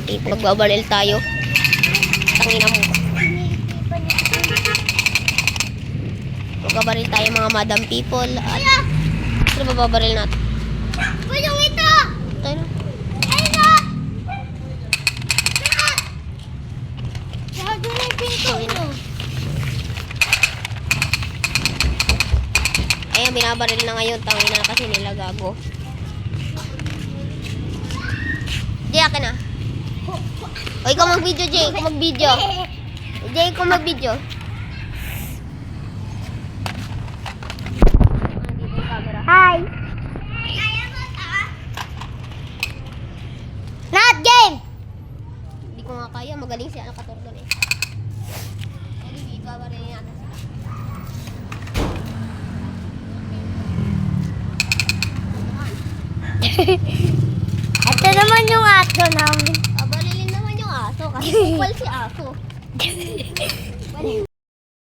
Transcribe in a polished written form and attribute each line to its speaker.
Speaker 1: people. Magbabaril tayo. Tangina mo. Magbabaril tayo mga madam people. At sino babaril natin?
Speaker 2: Yung ito!
Speaker 1: Tayo na.
Speaker 2: Gago na yung pinto.
Speaker 1: Ayan, binabaril na ngayon. Tangina na kasi nila gago. Jay, akin na. O, ikaw mag-video, Jay. Ikaw mag-video. Jay, ikaw mag-video.
Speaker 2: Hi! Not game!
Speaker 1: Hindi ko nga kaya. Magaling si Alcator doon eh. Hindi, babaril natin sila.
Speaker 2: Ito naman yung ato namin.
Speaker 1: Barilin naman yung aso kasi kupal si aso.